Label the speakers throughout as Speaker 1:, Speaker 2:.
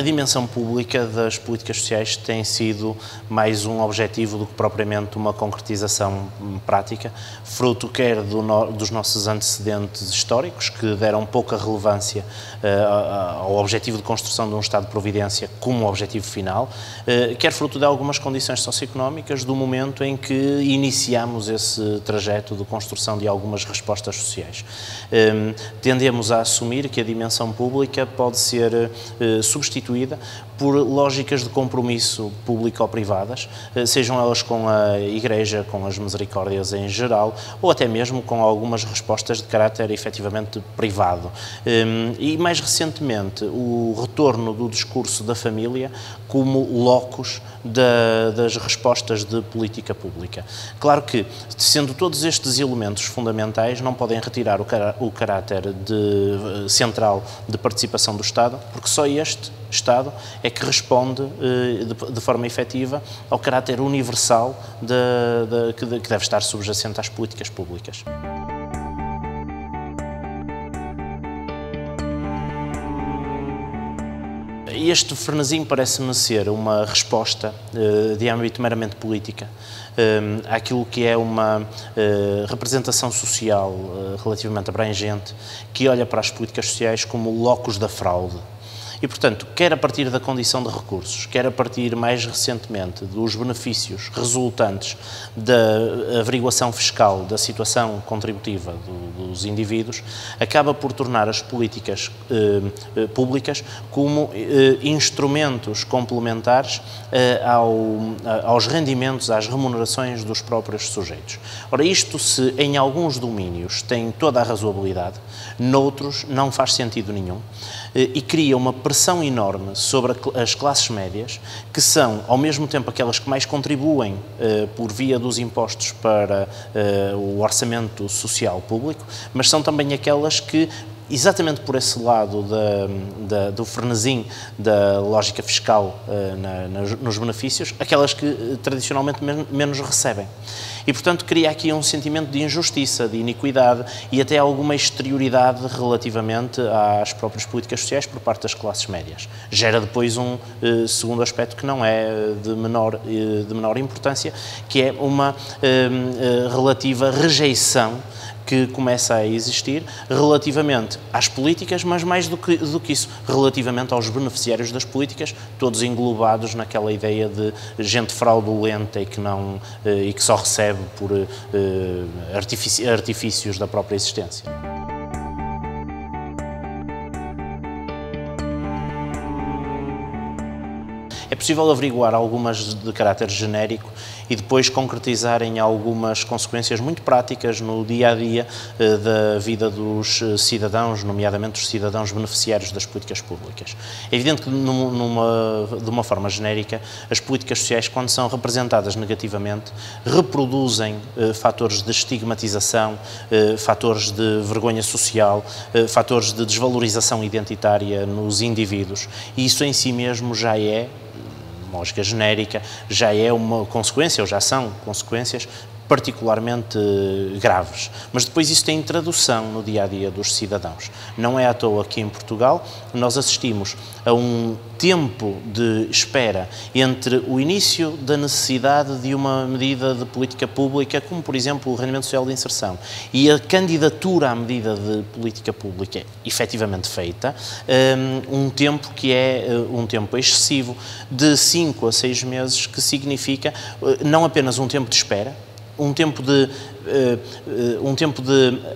Speaker 1: A dimensão pública das políticas sociais tem sido mais um objetivo do que propriamente uma concretização prática, fruto quer dos nossos antecedentes históricos, que deram pouca relevância ao objetivo de construção de um Estado de Providência como objetivo final, quer fruto de algumas condições socioeconómicas do momento em que iniciamos esse trajeto de construção de algumas respostas sociais. Tendemos a assumir que a dimensão pública pode ser substituída por lógicas de compromisso público-privadas, sejam elas com a Igreja, com as misericórdias em geral, ou até mesmo com algumas respostas de caráter efetivamente privado. E mais recentemente, o retorno do discurso da família como locus das respostas de política pública. Claro que, sendo todos estes elementos fundamentais, não podem retirar o caráter central de participação do Estado, porque só este Estado é que responde de forma efetiva ao caráter universal que deve estar subjacente às políticas públicas. Este frenesim parece-me ser uma resposta de âmbito meramente política àquilo que é uma representação social relativamente abrangente que olha para as políticas sociais como locus da fraude. E, portanto, quer a partir da condição de recursos, quer a partir, mais recentemente, dos benefícios resultantes da averiguação fiscal da situação contributiva dos indivíduos, acaba por tornar as políticas públicas como instrumentos complementares aos rendimentos, às remunerações dos próprios sujeitos. Ora, isto se em alguns domínios tem toda a razoabilidade, noutros não faz sentido nenhum e cria uma pressão enorme sobre as classes médias, que são, ao mesmo tempo, aquelas que mais contribuem por via dos impostos para o orçamento social público, mas são também aquelas que, exatamente por esse lado do frenesim da lógica fiscal nos benefícios, aquelas que tradicionalmente menos recebem. E, portanto, cria aqui um sentimento de injustiça, de iniquidade e até alguma exterioridade relativamente às próprias políticas sociais por parte das classes médias. Gera depois um segundo aspecto que não é de menor importância, que é uma relativa rejeição que começa a existir relativamente às políticas, mas mais do que isso, relativamente aos beneficiários das políticas, todos englobados naquela ideia de gente fraudulenta e que só recebe por artifícios da própria existência. É possível averiguar algumas de caráter genérico e depois concretizar em algumas consequências muito práticas no dia-a-dia da vida dos cidadãos, nomeadamente dos cidadãos beneficiários das políticas públicas. É evidente que, de uma forma genérica, as políticas sociais, quando são representadas negativamente, reproduzem fatores de estigmatização, fatores de vergonha social, fatores de desvalorização identitária nos indivíduos, e isso em si mesmo já é, lógica genérica, já é uma consequência, ou já são consequências particularmente graves. Mas depois isso tem tradução no dia-a-dia dos cidadãos. Não é à toa que em Portugal nós assistimos a um tempo de espera entre o início da necessidade de uma medida de política pública, como por exemplo o rendimento social de inserção, e a candidatura à medida de política pública efetivamente feita, um tempo que é um tempo excessivo de 5 a 6 meses, que significa não apenas um tempo de espera, um tempo de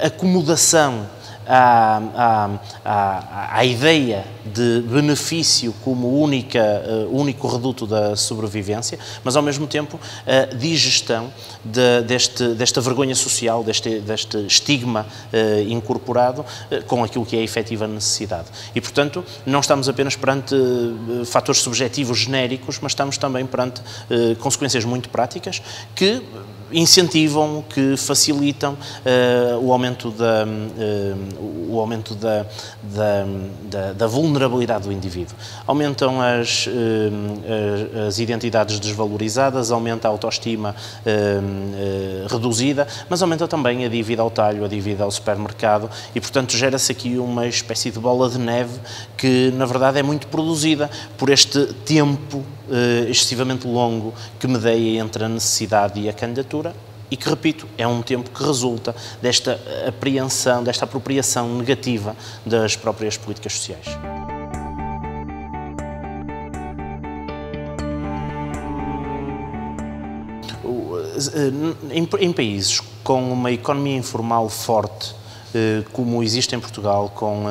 Speaker 1: acomodação à ideia de benefício como único reduto da sobrevivência, mas ao mesmo tempo a digestão desta vergonha social, deste estigma incorporado com aquilo que é a efetiva necessidade. E, portanto, não estamos apenas perante fatores subjetivos genéricos, mas estamos também perante consequências muito práticas que incentivam, que facilitam o aumento da vulnerabilidade do indivíduo. Aumentam as identidades desvalorizadas, aumenta a autoestima reduzida, mas aumenta também a dívida ao talho, a dívida ao supermercado e, portanto, gera-se aqui uma espécie de bola de neve que, na verdade, é muito produzida por este tempo excessivamente longo que medeia entre a necessidade e a candidatura e que, repito, é um tempo que resulta desta apreensão, desta apropriação negativa das próprias políticas sociais. Em países com uma economia informal forte, como existe em Portugal, com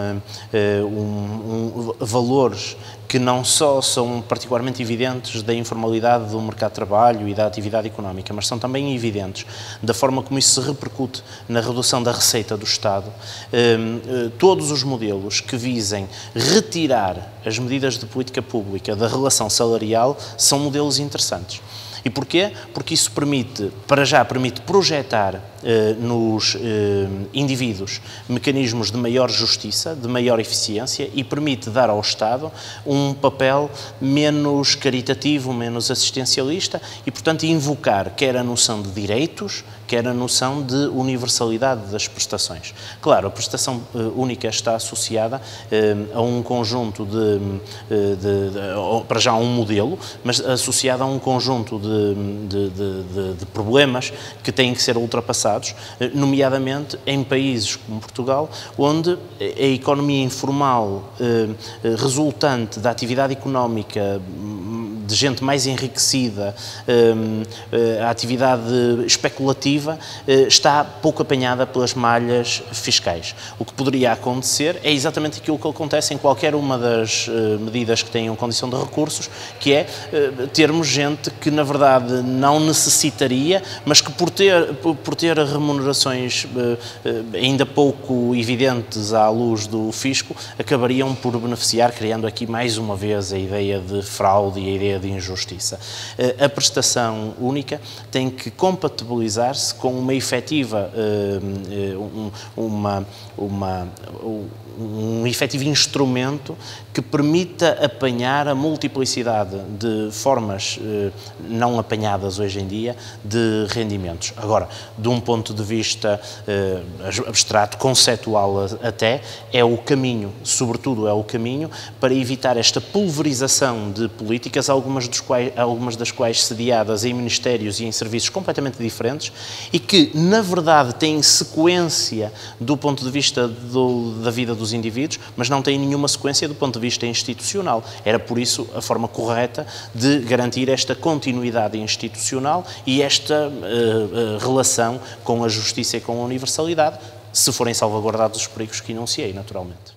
Speaker 1: valores que não só são particularmente evidentes da informalidade do mercado de trabalho e da atividade económica, mas são também evidentes da forma como isso se repercute na redução da receita do Estado, todos os modelos que visem retirar as medidas de política pública da relação salarial são modelos interessantes. E porquê? Porque isso permite, para já, permite projetar nos indivíduos mecanismos de maior justiça, de maior eficiência e permite dar ao Estado um papel menos caritativo, menos assistencialista e, portanto, invocar quer a noção de direitos, quer a noção de universalidade das prestações. Claro, a prestação única está associada a um conjunto para já a um modelo, mas associada a um conjunto de problemas que têm que ser ultrapassados, nomeadamente em países como Portugal, onde a economia informal resultante da atividade económica de gente mais enriquecida, a atividade especulativa está pouco apanhada pelas malhas fiscais. O que poderia acontecer é exatamente aquilo que acontece em qualquer uma das medidas que tenham condição de recursos, que é termos gente que, na verdade, não necessitaria, mas que por ter remunerações ainda pouco evidentes à luz do fisco, acabariam por beneficiar, criando aqui mais uma vez a ideia de fraude e a ideia de injustiça. A prestação única tem que compatibilizar-se com uma efetiva, um efetivo instrumento que permita apanhar a multiplicidade de formas não apanhadas hoje em dia de rendimentos. Agora, de um ponto de vista abstrato, conceitual até, é o caminho, sobretudo é o caminho para evitar esta pulverização de políticas, algumas das quais sediadas em ministérios e em serviços completamente diferentes e que, na verdade, têm sequência do ponto de vista da vida dos indivíduos, mas não têm nenhuma sequência do ponto de vista institucional. Era, por isso, a forma correta de garantir esta continuidade institucional e esta relação com a justiça e com a universalidade, se forem salvaguardados os perigos que enunciei, naturalmente.